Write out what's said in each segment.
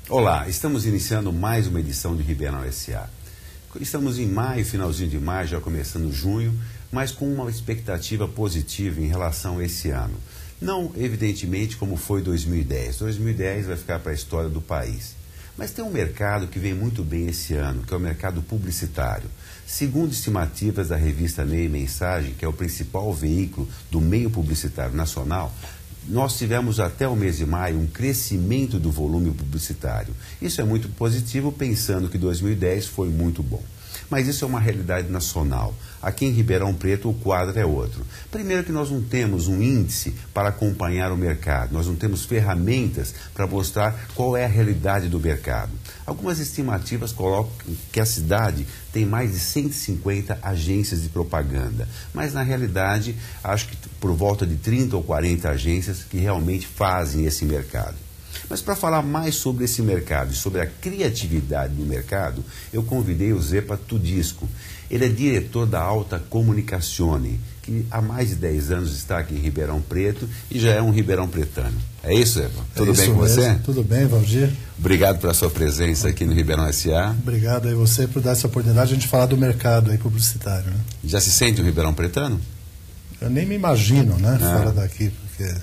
Olá, estamos iniciando mais uma edição de Ribeirão S.A. Estamos em maio, finalzinho de maio, já começando junho, mas com uma expectativa positiva em relação a esse ano. Não, evidentemente, como foi 2010. 2010 vai ficar para a história do país. Mas tem um mercado que vem muito bem esse ano, que é o mercado publicitário. Segundo estimativas da revista Meio e Mensagem, que é o principal veículo do meio publicitário nacional, nós tivemos até o mês de maio um crescimento do volume publicitário. Isso é muito positivo, pensando que 2010 foi muito bom. Mas isso é uma realidade nacional. Aqui em Ribeirão Preto o quadro é outro. Primeiro que nós não temos um índice para acompanhar o mercado, nós não temos ferramentas para mostrar qual é a realidade do mercado. Algumas estimativas colocam que a cidade tem mais de 150 agências de propaganda, mas na realidade acho que por volta de 30 ou 40 agências que realmente fazem esse mercado. Mas para falar mais sobre esse mercado e sobre a criatividade do mercado, eu convidei o Zepa Tudisco. Ele é diretor da Alta Comunicazione, que há mais de 10 anos está aqui em Ribeirão Preto e já é um ribeirão pretano. É isso, Zepa? Tudo bem com você? Tudo bem, Valdir. Obrigado pela sua presença aqui no Ribeirão S.A. Obrigado aí você por dar essa oportunidade de a gente falar do mercado aí publicitário. Né? Já se sente um ribeirão pretano? Eu nem me imagino, né, fora daqui, porque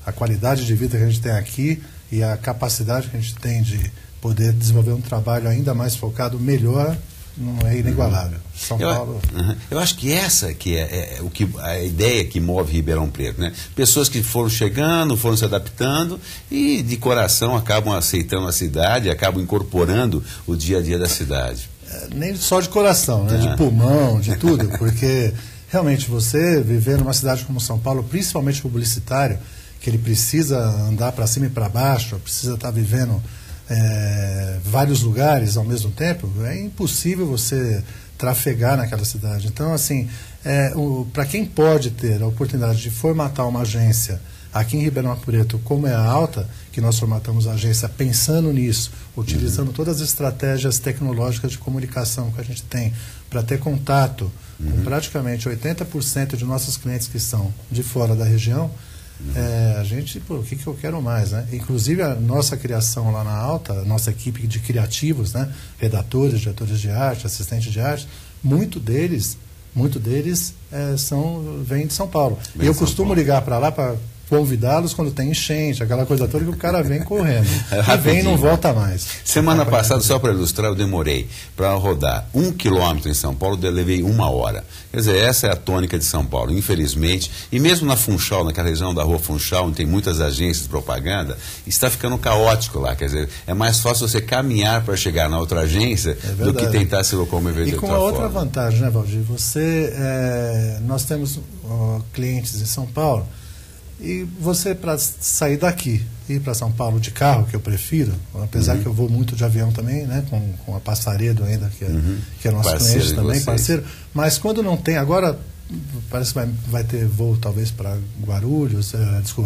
a qualidade de vida que a gente tem aqui e a capacidade que a gente tem de poder desenvolver um trabalho ainda mais focado, melhor, não é inigualável. São Paulo... Eu acho que essa que é a ideia que move Ribeirão Preto, né? Pessoas que foram chegando, foram se adaptando e de coração acabam aceitando a cidade, acabam incorporando o dia a dia da cidade. Nem só de coração, né? De pulmão, de tudo, porque realmente você viver numa cidade como São Paulo, principalmente publicitário, que ele precisa andar para cima e para baixo, precisa estar vivendo vários lugares ao mesmo tempo, é impossível você trafegar naquela cidade. Então, assim, para quem pode ter a oportunidade de formatar uma agência aqui em Ribeirão Preto, como é a Alta, que nós formatamos a agência pensando nisso, utilizando todas as estratégias tecnológicas de comunicação que a gente tem para ter contato com praticamente 80% de nossos clientes que são de fora da região. A gente, o que eu quero mais, né? Inclusive a nossa criação lá na Alta, a nossa equipe de criativos, né? Redatores, diretores de arte, assistentes de arte, muito deles vêm de São Paulo. E eu costumo ligar para lá para convidá-los quando tem enchente, aquela coisa toda que o cara vem correndo. E vem e não volta mais. Semana passada, só para ilustrar, eu demorei para rodar 1 quilômetro em São Paulo, eu levei 1 hora. Quer dizer, essa é a tônica de São Paulo, infelizmente. E mesmo na Funchal, naquela região da rua Funchal, onde tem muitas agências de propaganda, está ficando caótico lá. Quer dizer, é mais fácil você caminhar para chegar na outra agência do que tentar se locomover de outra forma. E com a outra vantagem, né, Valdir? Nós temos clientes em São Paulo. E você, para sair daqui e ir para São Paulo de carro, que eu prefiro, apesar que eu vou muito de avião também, né, com a Passaredo ainda, que é nosso cliente também, parceiro, mas quando não tem, agora parece que vai ter voo talvez para Guarulhos,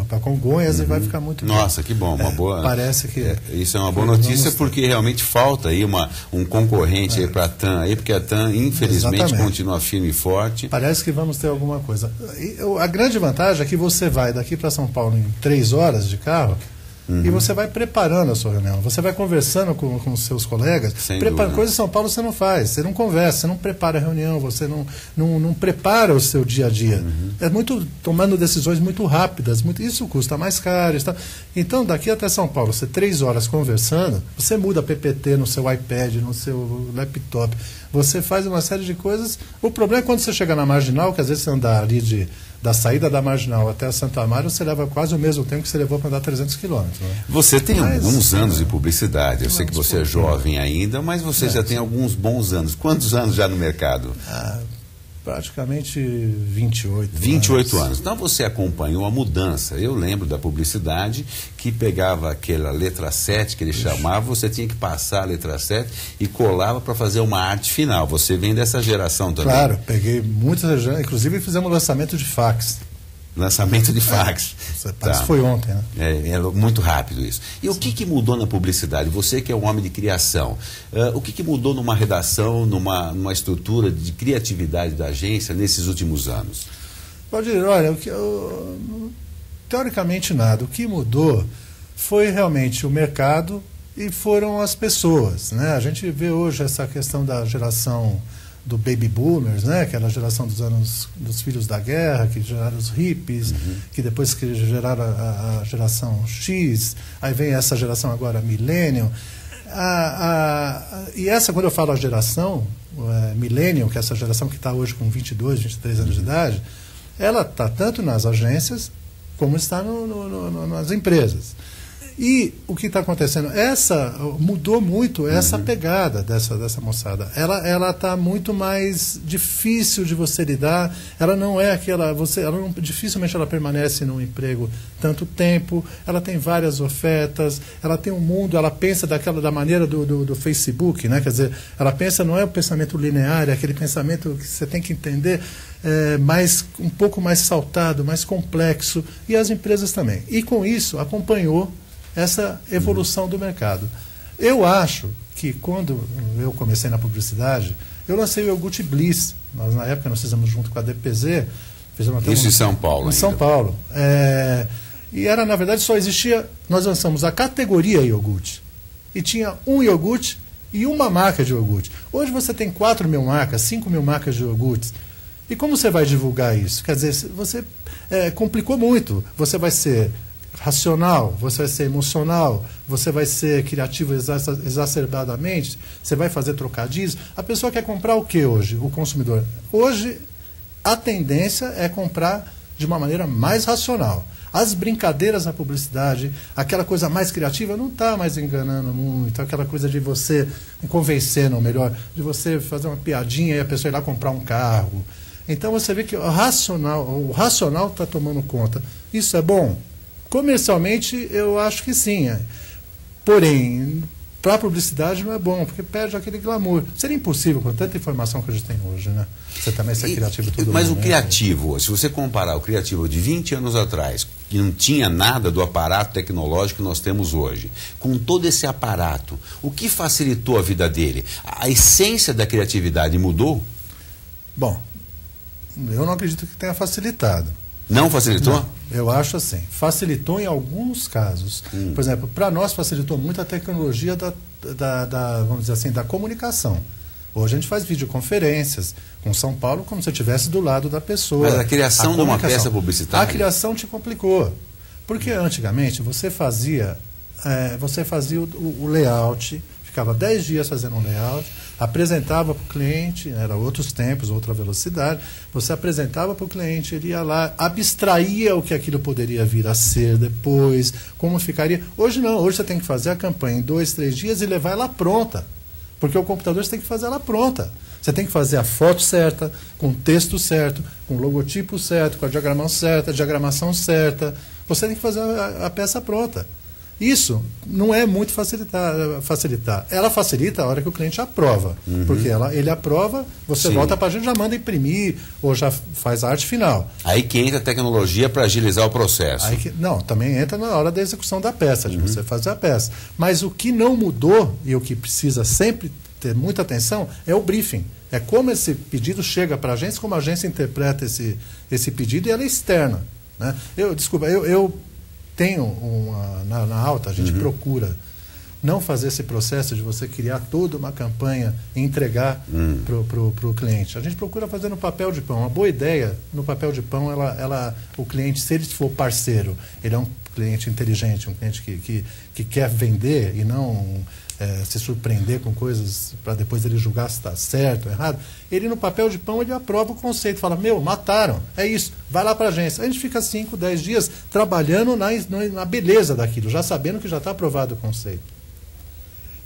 para Congonhas, e vai ficar muito bem. Nossa, que bom, uma boa... Parece que... isso é uma boa notícia, porque realmente falta aí um concorrente aí para a TAM, aí, porque a TAM, infelizmente, continua firme e forte. Parece que vamos ter alguma coisa. A grande vantagem é que você vai daqui para São Paulo em 3 horas de carro, e você vai preparando a sua reunião, você vai conversando com os seus colegas. Coisa em São Paulo você não faz, você não conversa, você não prepara a reunião, você não prepara o seu dia a dia. É muito tomando decisões muito rápidas, isso custa mais caro. Então, daqui até São Paulo, você 3 horas conversando, você muda PPT no seu iPad, no seu laptop, você faz uma série de coisas. O problema é quando você chega na Marginal, que às vezes você andar ali da saída da Marginal até a Santa Amaro, você leva quase o mesmo tempo que você levou para andar 300 quilômetros. Né? Você tem alguns anos de publicidade. Eu sei que você é jovem ainda, mas você já tem alguns bons anos. Quantos anos já no mercado? Praticamente 28. 28 anos. Então você acompanhou a mudança. Eu lembro da publicidade que pegava aquela letra 7 que ele chamava, você tinha que passar a letra 7 e colava para fazer uma arte final. Você vem dessa geração também. Claro, peguei muitas, inclusive fizemos lançamento de fax. Lançamento de fax. Parece que foi ontem, né? É muito rápido isso. E o que mudou na publicidade? Você que é um homem de criação, o que mudou numa redação, numa estrutura de criatividade da agência nesses últimos anos? Valdir, olha, teoricamente nada. O que mudou foi realmente o mercado e foram as pessoas, né? A gente vê hoje essa questão da geração do baby boomers, né? Aquela geração dos anos dos filhos da guerra, que geraram os hippies, que depois que geraram a geração X, aí vem essa geração agora millennium. E essa, quando eu falo a geração millennium, que é essa geração que está hoje com 22, 23 anos de idade, ela está tanto nas agências como está nas empresas. E o que está acontecendo? Mudou muito essa pegada dessa moçada. Ela está muito mais difícil de você lidar. Ela não é aquela... dificilmente ela permanece num emprego tanto tempo. Ela tem várias ofertas. Ela tem um mundo... Ela pensa da maneira do Facebook, né? Quer dizer, ela pensa, não é o pensamento linear, é aquele pensamento que você tem que entender um pouco mais saltado, mais complexo. E as empresas também. E com isso, acompanhou essa evolução do mercado. Eu acho que quando eu comecei na publicidade, eu lancei o iogurte Bliss. Na época nós fizemos junto com a DPZ. Isso em São Paulo. Em São Paulo. E na verdade, só existia... Nós lançamos a categoria iogurte. E tinha um iogurte e uma marca de iogurte. Hoje você tem 4 mil marcas, 5 mil marcas de iogurtes. E como você vai divulgar isso? Quer dizer, você complicou muito. Você vai ser racional, você vai ser emocional, você vai ser criativo exacerbadamente, você vai fazer trocadilhos. A pessoa quer comprar o que hoje? O consumidor. Hoje, a tendência é comprar de uma maneira mais racional. As brincadeiras na publicidade, aquela coisa mais criativa, não está mais enganando muito. Aquela coisa de você convencendo, ou melhor, de você fazer uma piadinha e a pessoa ir lá comprar um carro. Então você vê que o racional está tomando conta. Isso é bom? Comercialmente, eu acho que sim. Porém, para a publicidade não é bom, porque perde aquele glamour. Seria impossível com tanta informação que a gente tem hoje, né? Você também ser criativo todo Mas mundo, o criativo, se você comparar o criativo de 20 anos atrás, que não tinha nada do aparato tecnológico que nós temos hoje, com todo esse aparato, o que facilitou a vida dele? A essência da criatividade mudou? Bom, eu não acredito que tenha facilitado. Não facilitou? Não, eu acho assim. Facilitou em alguns casos. Por exemplo, para nós facilitou muito a tecnologia vamos dizer assim, da comunicação. Hoje a gente faz videoconferências com São Paulo como se eu estivesse do lado da pessoa. Mas a criação de uma peça publicitária? A criação te complicou. Porque antigamente você fazia o layout, ficava 10 dias fazendo um layout, apresentava para o cliente, era outros tempos, outra velocidade, você apresentava para o cliente, ele ia lá, abstraía o que aquilo poderia vir a ser depois, como ficaria. Hoje não, hoje você tem que fazer a campanha em 2, 3 dias e levar ela pronta, porque o computador você tem que fazer ela pronta. Você tem que fazer a foto certa, com o texto certo, com o logotipo certo, com a diagramação certa, você tem que fazer a peça pronta. Isso não é muito facilitar. Ela facilita a hora que o cliente aprova. Porque ele aprova, você volta para a gente, já manda imprimir ou já faz a arte final. Aí que entra a tecnologia para agilizar o processo. Também entra na hora da execução da peça, de você fazer a peça. Mas o que não mudou e o que precisa sempre ter muita atenção é o briefing. É como esse pedido chega para a agência, como a agência interpreta esse pedido e ela é externa. Né? Eu tenho na Alta, a gente procura não fazer esse processo de você criar toda uma campanha e entregar para o cliente. A gente procura fazer no papel de pão. Uma boa ideia, no papel de pão, o cliente, se ele for parceiro, ele é um cliente inteligente, um cliente que quer vender e não se surpreender com coisas para depois ele julgar se está certo ou errado, ele no papel de pão ele aprova o conceito, fala, mataram, é isso, vai lá para a agência. A gente fica 5, 10 dias trabalhando na beleza daquilo, já sabendo que já está aprovado o conceito.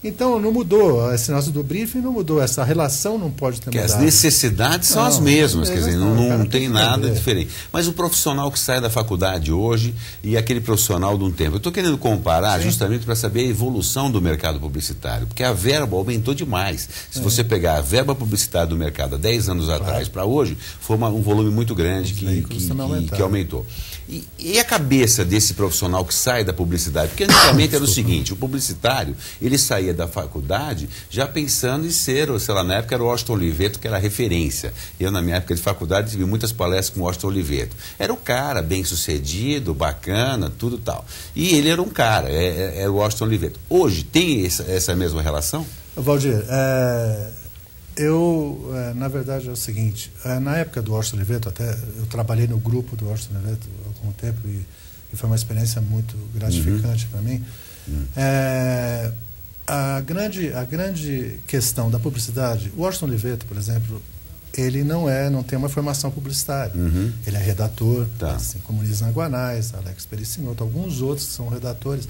Então, não mudou. Esse nosso do briefing não mudou. Essa relação não pode ter mudado. As necessidades são as mesmas, quer dizer, não tem nada diferente. Mas o profissional que sai da faculdade hoje e aquele profissional de um tempo. Eu estou querendo comparar justamente para saber a evolução do mercado publicitário, porque a verba aumentou demais. Se você pegar a verba publicitária do mercado há 10 anos atrás para hoje, foi um volume muito grande que aumentou. E a cabeça desse profissional que sai da publicidade? Porque antigamente era o seguinte, o publicitário, ele saía saía da faculdade já pensando em ser, ou sei lá, na época era o Washington Oliveto que era a referência. Eu, na minha época de faculdade, vi muitas palestras com o Washington Oliveto. Era um cara bem sucedido, bacana, tudo tal. E ele era um cara, era o Washington Oliveto. Hoje, tem essa mesma relação? Valdir, na verdade, é o seguinte, na época do Washington Oliveto, até eu trabalhei no grupo do Washington Oliveto há algum tempo e foi uma experiência muito gratificante para mim. A grande questão da publicidade, o Washington Oliveto, por exemplo, ele não tem uma formação publicitária. Ele é redator, assim como Nisa Guanais, Alex Pericinoto, alguns outros que são redatores.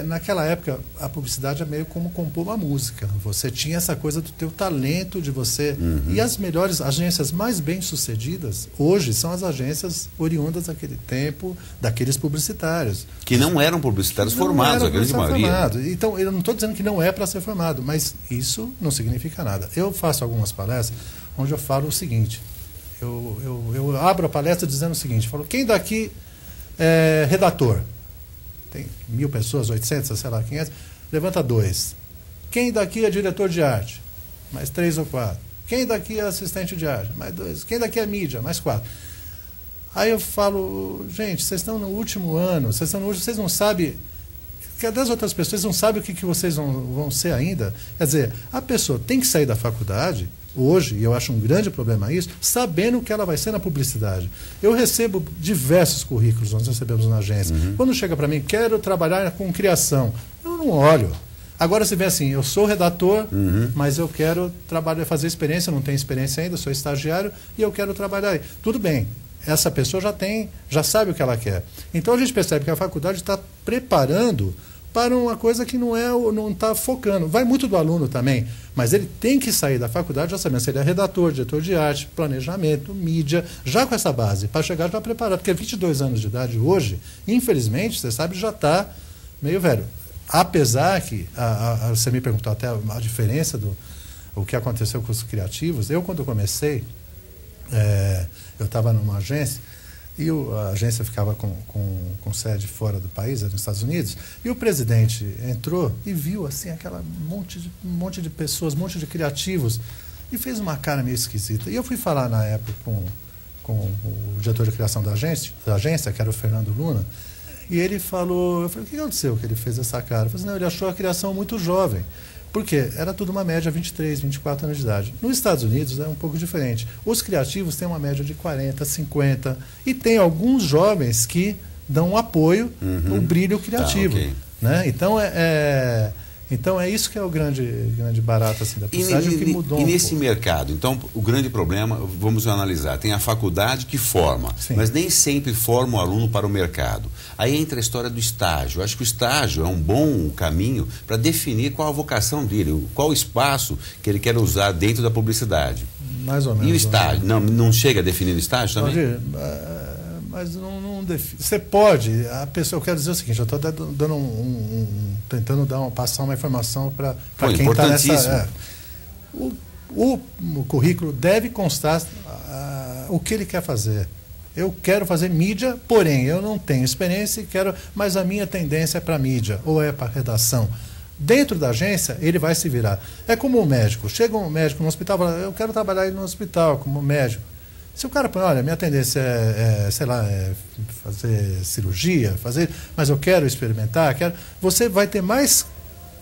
Naquela época, a publicidade é meio como compor uma música. Você tinha essa coisa do teu talento, de você... E as melhores agências mais bem-sucedidas, hoje, são as agências oriundas daquele tempo, daqueles publicitários. Que não eram publicitários formados, a grande maioria. Então, eu não estou dizendo que não é para ser formado, mas isso não significa nada. Eu faço algumas palestras onde eu falo o seguinte, eu abro a palestra dizendo o seguinte, falo, quem daqui é redator? Tem 1.000 pessoas, 800, sei lá, 500, levanta 2. Quem daqui é diretor de arte? Mais 3 ou 4. Quem daqui é assistente de arte? Mais 2. Quem daqui é mídia? Mais 4. Aí eu falo, gente, vocês estão no último ano, vocês não sabem, cadê as outras pessoas? Vocês não sabem o que vocês vão ser ainda? Quer dizer, a pessoa tem que sair da faculdade, hoje, e eu acho um grande problema isso, sabendo o que ela vai ser na publicidade. Eu recebo diversos currículos, nós recebemos na agência. Quando chega para mim, quero trabalhar com criação, eu não olho. Agora você vê assim, eu sou redator, mas eu quero fazer experiência, eu não tenho experiência ainda, sou estagiário, e eu quero trabalhar aí. Tudo bem, essa pessoa já sabe o que ela quer. Então a gente percebe que a faculdade está preparando para uma coisa que não está focando. Vai muito do aluno também, mas ele tem que sair da faculdade já sabendo se ele é redator, diretor de arte, planejamento, mídia, já com essa base, para chegar já preparado. Porque 22 anos de idade hoje, infelizmente, você sabe, já está meio velho. Apesar que, você me perguntou até a diferença o que aconteceu com os criativos. Eu, quando comecei, eu estava numa agência, e a agência ficava com sede fora do país, nos Estados Unidos, e o presidente entrou e viu assim aquela monte de pessoas, monte de criativos, e fez uma cara meio esquisita. E eu fui falar na época com o diretor de criação da agência, que era o Fernando Luna, e ele falou, eu falei, o que aconteceu que ele fez essa cara? Eu falei, não, ele achou a criação muito jovem. Por quê? Era tudo uma média 23, 24 anos de idade. Nos Estados Unidos é um pouco diferente. Os criativos têm uma média de 40, 50, e tem alguns jovens que dão apoio no brilho criativo. Né? Então é isso que é o grande barato assim, da publicidade, o que mudou e nesse mercado, então, o grande problema, vamos analisar, tem a faculdade que forma, mas nem sempre forma o aluno para o mercado. Aí entra a história do estágio. Eu acho que o estágio é um bom caminho para definir qual a vocação dele, qual o espaço que ele quer usar dentro da publicidade. Mais ou menos. E o estágio? Não chega a definir o estágio também? Mas não define. Você pode, a pessoa, eu quero dizer o seguinte, eu estou dando tentando passar uma informação para quem está nessa. O currículo deve constar o que ele quer fazer. Eu quero fazer mídia, porém eu não tenho experiência, mas a minha tendência é para mídia ou é para redação. Dentro da agência, ele vai se virar. É como um médico. Chega um médico no hospital e fala, eu quero trabalhar aí no hospital como médico. Se o cara põe, olha, minha tendência sei lá, fazer cirurgia, mas eu quero experimentar, você vai ter mais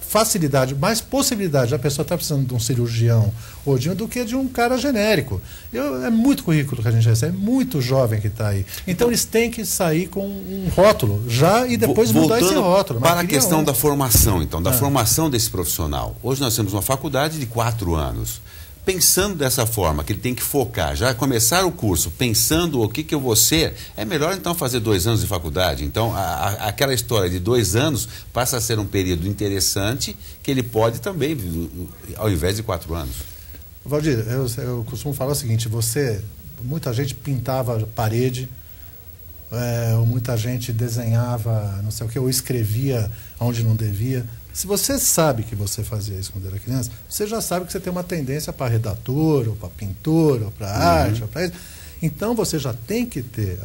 facilidade, mais possibilidade da pessoa estar precisando de um cirurgião ou do que de um cara genérico. É muito currículo que a gente recebe, é muito jovem que está aí. Então eles têm que sair com um rótulo já e depois mudar esse rótulo. Para a questão da formação, então, da formação desse profissional. Hoje nós temos uma faculdade de 4 anos. Pensando dessa forma, que ele tem que focar, já começar o curso pensando o que eu vou ser, é melhor então fazer 2 anos de faculdade. Então, aquela história de 2 anos passa a ser um período interessante que ele pode também, ao invés de 4 anos. Valdir, eu costumo falar o seguinte, muita gente pintava parede, ou muita gente desenhava, não sei o que, ou escrevia onde não devia. Se você sabe que você fazia isso quando era criança, você já sabe que você tem uma tendência para redator, ou para pintor, ou para arte, ou para isso. Então você já tem que ter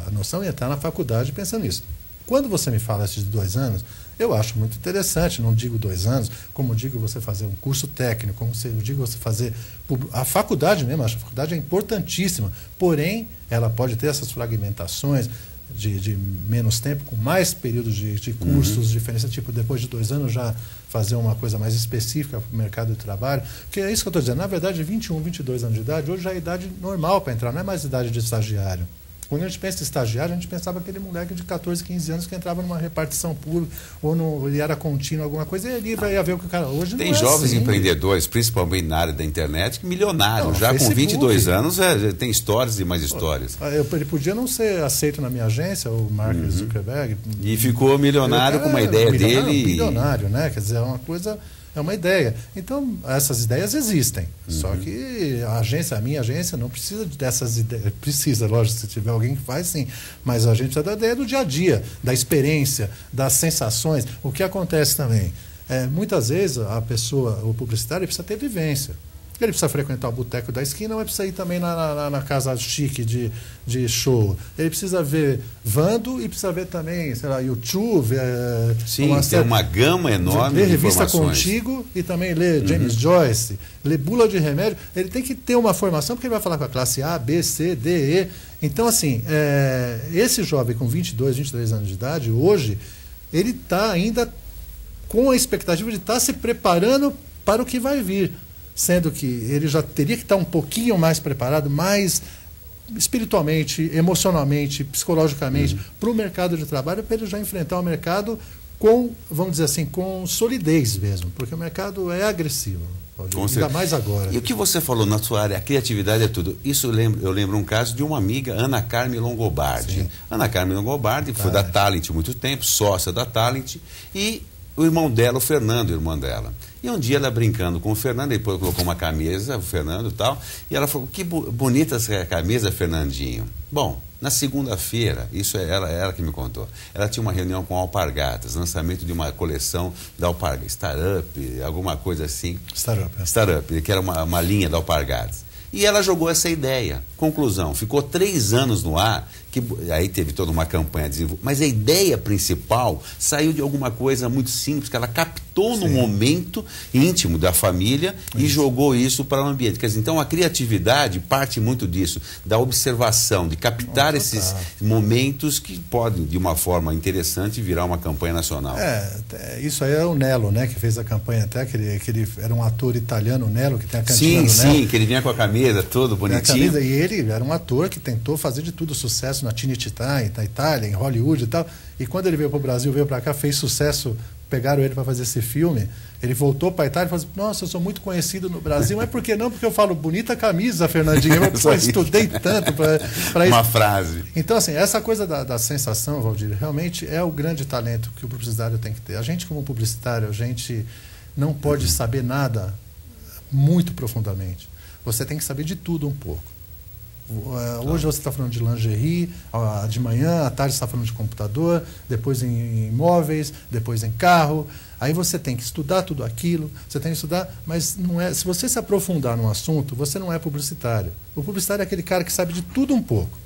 a noção e entrar na faculdade pensando nisso. Quando você me fala esses 2 anos, eu acho muito interessante, não digo 2 anos, como digo você fazer um curso técnico, como eu digo você fazer a faculdade mesmo, acho que a faculdade é importantíssima, porém, ela pode ter essas fragmentações de menos tempo, com mais períodos de cursos diferentes, tipo, depois de 2 anos já fazer uma coisa mais específica para o mercado de trabalho, porque é isso que eu estou dizendo, na verdade, 21, 22 anos de idade, hoje já é a idade normal para entrar, não é mais idade de estagiário. Quando a gente pensa em estagiário, a gente pensava aquele moleque de 14, 15 anos que entrava numa repartição pública ou ele era contínuo, alguma coisa, e ele ia ver o que o cara... Hoje tem não é jovens assim. Empreendedores, principalmente na área da internet, milionários, Não, já Facebook, com 22 anos, tem histórias e mais histórias. Ele podia não ser aceito na minha agência, o Mark Zuckerberg. E ficou milionário com uma ideia dele. Bilionário, né? Quer dizer, é uma coisa... É uma ideia. Então, essas ideias existem. Só que a minha agência, não precisa dessas ideias. Precisa, lógico, se tiver alguém que faz, sim. Mas a gente precisa da ideia do dia a dia, da experiência, das sensações. O que acontece também? Muitas vezes a pessoa, o publicitário, precisa ter vivência. Ele precisa frequentar o boteco da esquina, mas precisa ir também na casa chique de show. Ele precisa ver Vando e precisa ver também, sei lá, YouTube. Sim, tem uma gama enorme de ler revista informações. Contigo e também ler James Joyce, ler bula de remédio. Ele tem que ter uma formação, porque ele vai falar com a classe A, B, C, D, E. Então, assim, esse jovem com 22, 23 anos de idade, hoje, ele está ainda com a expectativa de estar se preparando para o que vai vir. Sendo que ele já teria que estar um pouquinho mais preparado, mais espiritualmente, emocionalmente, psicologicamente, para o mercado de trabalho, para ele já enfrentar o mercado com, vamos dizer assim, com solidez mesmo, porque o mercado é agressivo, ainda mais agora. E o que você falou na sua área, a criatividade é tudo. Isso eu lembro um caso de uma amiga, Ana Carmen Longobardi. Sim. Ana Carmen Longobardi foi da Talent muito tempo, sócia da Talent, e o irmão dela, o Fernando, irmão dela. E um dia ela brincando com o Fernando, depois colocou uma camisa, o Fernando e tal, e ela falou, que bonita essa camisa, Fernandinho. Bom, na segunda-feira, isso é ela que me contou, ela tinha uma reunião com a Alpargatas, lançamento de uma coleção da Alpargatas, Startup, alguma coisa assim. Startup, que era uma linha da Alpargatas. E ela jogou essa ideia. Conclusão, ficou 3 anos no ar, aí teve toda uma campanha desenvolvida, mas a ideia principal saiu de alguma coisa muito simples, que ela captou no momento íntimo da família e jogou isso para o ambiente. Quer dizer, então a criatividade parte muito disso, da observação, de captar esses momentos que podem, de uma forma interessante, virar uma campanha nacional. Isso aí é o Nelo, né, que fez a campanha até, que ele era um ator italiano, o Nelo, que tem a cantina do Nelo. Sim, que ele vinha com a camisa todo bonitinho. E ele era um ator que tentou fazer de tudo sucesso na Tinititá, na Itália, em Hollywood e tal. E quando ele veio para o Brasil, veio para cá, fez sucesso, pegaram ele para fazer esse filme. Ele voltou para a Itália e falou assim, nossa, eu sou muito conhecido no Brasil. Mas por que não? Porque eu falo bonita camisa, Fernandinho. Eu estudei tanto para isso. Uma frase. Então, assim, essa coisa da sensação, Valdir, realmente é o grande talento que o publicitário tem que ter. A gente, como publicitário, a gente não pode saber nada muito profundamente. Você tem que saber de tudo um pouco. Hoje você está falando de lingerie, de manhã, à tarde você está falando de computador, depois em imóveis, depois em carro. Aí você tem que estudar tudo aquilo, você tem que estudar, mas não é. Se você se aprofundar num assunto, você não é publicitário. O publicitário é aquele cara que sabe de tudo um pouco.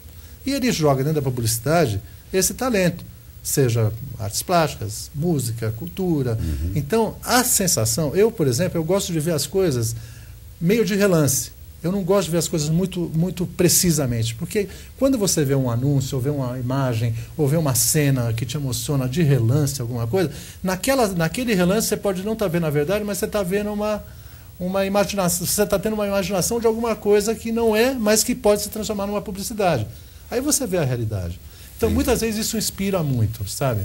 E ele joga dentro da publicidade esse talento, seja artes plásticas, música, cultura. Então, a sensação, eu, por exemplo, eu gosto de ver as coisas meio de relance. Eu não gosto de ver as coisas muito precisamente, porque quando você vê um anúncio, ou vê uma imagem, ou vê uma cena que te emociona de relance, alguma coisa, naquele relance você pode não estar vendo a verdade, mas você está vendo uma imaginação, você está tendo uma imaginação de alguma coisa que não é, mas que pode se transformar numa publicidade. Aí você vê a realidade. Então, muitas vezes isso inspira muito, sabe?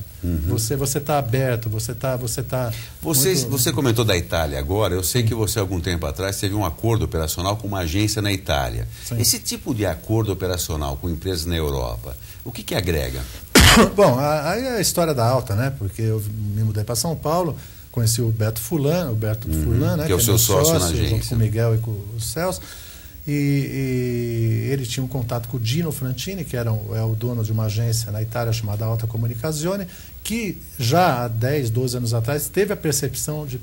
Você está aberto, você comentou da Itália agora. Eu sei que você, algum tempo atrás, teve um acordo operacional com uma agência na Itália. Sim. Esse tipo de acordo operacional com empresas na Europa, o que agrega? Bom, aí é a história da Alta, né? Porque eu me mudei para São Paulo, conheci o Beto Furlan, né? Que é o seu sócio na agência. Junto com o Miguel e com o Celso. E ele tinha um contato com o Dino Frantini, que é o dono de uma agência na Itália chamada Alta Comunicazione, que já há 10, 12 anos atrás teve a percepção de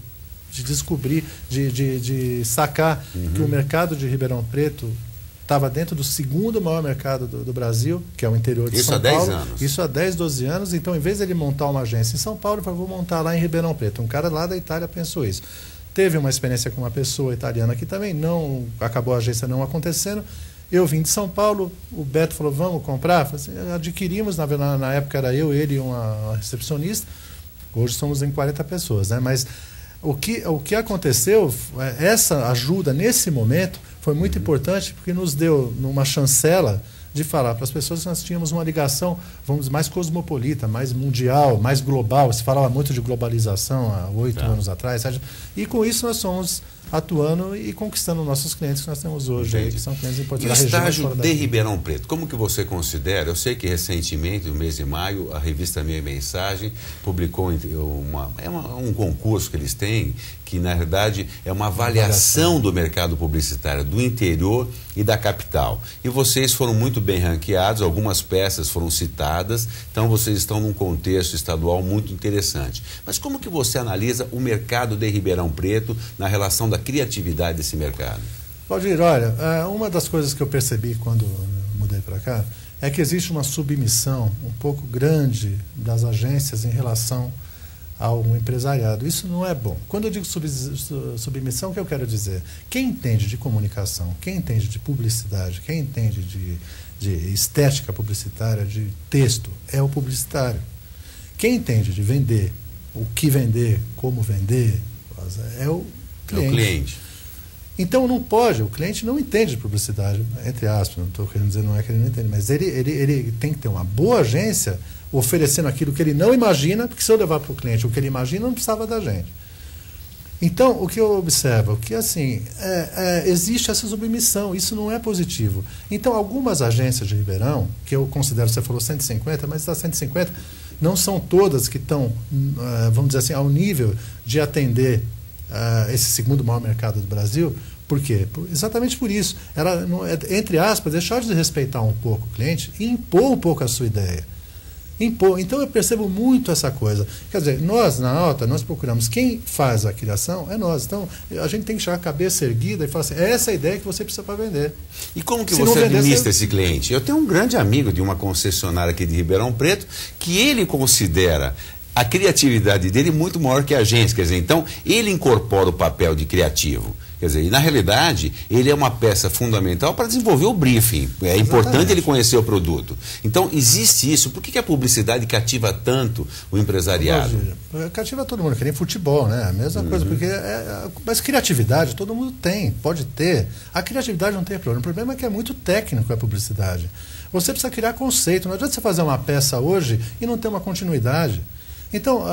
descobrir, de sacar que o mercado de Ribeirão Preto estava dentro do segundo maior mercado do Brasil, que é o interior de São Paulo. Isso há 10 anos. Isso há 10, 12 anos. Então, em vez de ele montar uma agência em São Paulo, ele falou, vou montar lá em Ribeirão Preto. Um cara lá da Itália pensou isso. Teve uma experiência com uma pessoa italiana aqui também, não acabou a agência não acontecendo. Eu vim de São Paulo, o Beto falou, vamos comprar? Falei assim, adquirimos, na época era eu, ele e uma recepcionista. Hoje somos em 40 pessoas, né? Mas o que aconteceu, essa ajuda nesse momento foi muito importante, porque nos deu uma chancela de falar para as pessoas que nós tínhamos uma ligação, vamos dizer, mais cosmopolita, mais mundial, mais global. Se falava muito de globalização há 8 anos atrás, sabe? E com isso nós somos atuando e conquistando nossos clientes que nós temos hoje, aí, que são clientes importantes. E o estágio de Ribeirão Preto, como que você considera? Eu sei que recentemente, no mês de maio, a revista Minha Mensagem publicou um concurso que eles têm, que na verdade é uma avaliação do mercado publicitário do interior e da capital. E vocês foram muito bem ranqueados, algumas peças foram citadas, então vocês estão num contexto estadual muito interessante. Mas como que você analisa o mercado de Ribeirão Preto na relação da criatividade desse mercado? Valdir, olha, uma das coisas que eu percebi quando mudei para cá é que existe uma submissão um pouco grande das agências em relação ao empresariado. Isso não é bom. Quando eu digo submissão, o que eu quero dizer? Quem entende de comunicação, quem entende de publicidade, quem entende de estética publicitária, de texto, é o publicitário. Quem entende de vender, o que vender, como vender, é o cliente. É o cliente. Então não pode, o cliente não entende de publicidade, entre aspas, não estou querendo dizer não é que ele não entende, mas ele tem que ter uma boa agência oferecendo aquilo que ele não imagina, porque se eu levar para o cliente o que ele imagina, não precisava da gente. Então, o que eu observo, que assim, existe essa submissão, isso não é positivo. Então, algumas agências de Ribeirão, que eu considero, você falou 150, mas das 150, não são todas que estão, vamos dizer assim, ao nível de atender esse segundo maior mercado do Brasil. Por quê? Exatamente por isso. Ela, entre aspas, deixar de respeitar um pouco o cliente e impor um pouco a sua ideia. Então eu percebo muito essa coisa. Quer dizer, nós na Alta, nós procuramos, quem faz a criação é nós. Então a gente tem que chegar a cabeça erguida e falar assim, é essa a ideia que você precisa para vender. E como que você administra esse cliente? Eu tenho um grande amigo de uma concessionária aqui de Ribeirão Preto, que ele considera a criatividade dele muito maior que a agência. Quer dizer, então ele incorpora o papel de criativo. Quer dizer, e na realidade, ele é uma peça fundamental para desenvolver o briefing. É importante ele conhecer o produto. Então, existe isso. Por que a publicidade cativa tanto o empresariado? Cativa todo mundo, que nem futebol, né? A mesma coisa, porque mas criatividade todo mundo tem, pode ter. A criatividade não tem problema. O problema é que é muito técnico a publicidade. Você precisa criar conceito. Não adianta você fazer uma peça hoje e não ter uma continuidade. Então,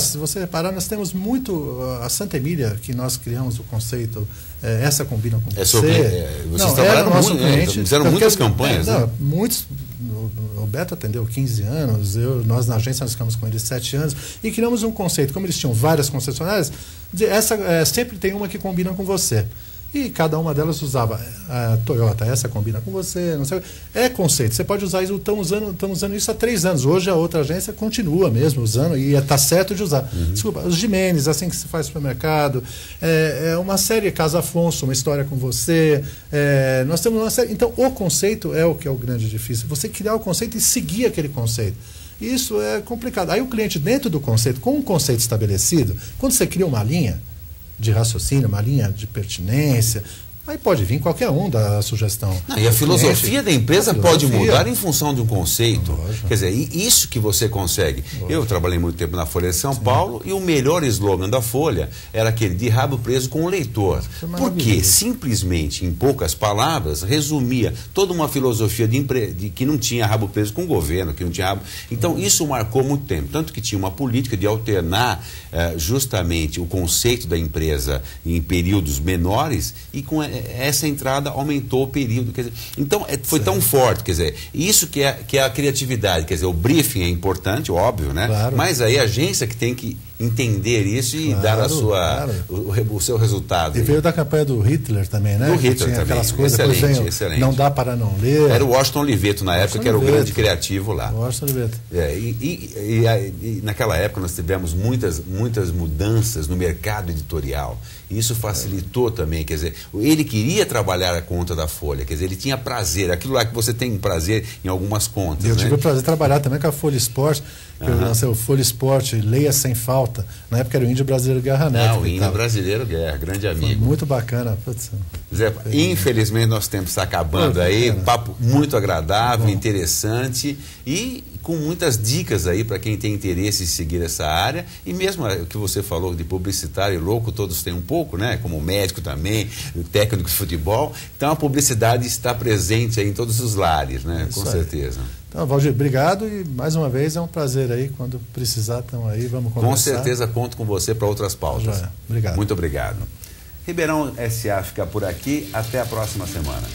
se você reparar, nós temos muito, a Santa Emília, que nós criamos o conceito, essa combina com você. Vocês trabalharam muito, cliente, fizeram muitas campanhas, né? Muitos, o Beto atendeu 15 anos, nós na agência nós ficamos com eles 7 anos, e criamos um conceito, como eles tinham várias concessionárias, sempre tem uma que combina com você. E cada uma delas usava a Toyota, essa combina com você, não sei. É conceito, você pode usar isso, estão usando isso há 3 anos. Hoje a outra agência continua mesmo usando e está certo de usar. Desculpa, os Jimenez, assim que se faz supermercado, uma série, Casa Afonso, uma história com você. Nós temos uma série. Então, o conceito é o que é o grande difícil. Você criar o conceito e seguir aquele conceito. Isso é complicado. Aí o cliente, dentro do conceito, com um conceito estabelecido, quando você cria uma linha de raciocínio, uma linha de pertinência, aí pode vir qualquer um da sugestão. E a filosofia da empresa pode mudar em função de um conceito. Lógico. Quer dizer, isso que você consegue. Lógico. Eu trabalhei muito tempo na Folha de São Paulo e o melhor slogan da Folha era aquele de rabo preso com o leitor. Porque simplesmente, em poucas palavras, resumia toda uma filosofia de que não tinha rabo preso com o governo, que não tinha rabo. Então, isso marcou muito tempo. Tanto que tinha uma política de alternar justamente o conceito da empresa em períodos menores, e com essa entrada aumentou o período. Quer dizer, então foi tão forte, quer dizer, isso que é a criatividade, quer dizer, o briefing é importante, óbvio, né? Claro. Mas aí a agência que tem que entender isso e dar o seu resultado. E veio da campanha do Hitler também, né? Do Hitler tinha também. Aquelas coisas, excelente. Não dá para não ler. Era o Washington Oliveto na época, que era o grande criativo lá. Washington Oliveto. E naquela época nós tivemos muitas mudanças no mercado editorial. E isso facilitou também, quer dizer, ele ele queria trabalhar a conta da Folha, quer dizer, ele tinha prazer, aquilo lá que você tem prazer em algumas contas. Eu né? tive o prazer de trabalhar também com a Folha Esporte, que eu lancei o Folha Esporte, Leia Sem Falta. Na época era o Índio Brasileiro Guerra Neto. O Índio Brasileiro Guerra, grande amigo. Foi muito bacana. Putz, Zé, infelizmente nosso tempo está acabando aí, papo muito agradável, interessante e com muitas dicas aí para quem tem interesse em seguir essa área, e mesmo o que você falou de publicitário louco, todos têm um pouco, né? Como médico também, técnico de futebol, então a publicidade está presente aí em todos os lares, né? Com certeza. Então, Valdir, obrigado, e mais uma vez é um prazer aí, quando precisar, estamos aí, vamos conversar. Com certeza conto com você para outras pautas. Obrigado. Muito obrigado. Ribeirão SA fica por aqui, até a próxima semana.